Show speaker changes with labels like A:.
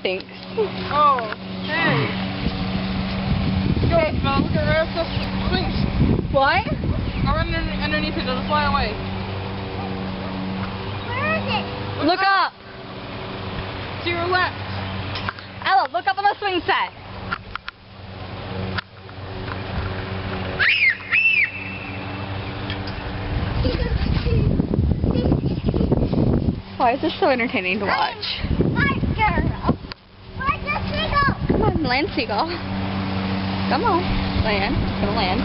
A: thinks.
B: Oh, hey. Go, Isabel. Look at the rest of the swings.
A: What?
B: Go underneath it. It'll fly away.
C: Where is it?
A: Look up.
B: To your left.
A: Ella, look up on the swing set. Why is this so entertaining to watch?
C: Hi, girl. Where's the seagull?
A: Come on, land, Seagull. Come on. Land. It's gonna land.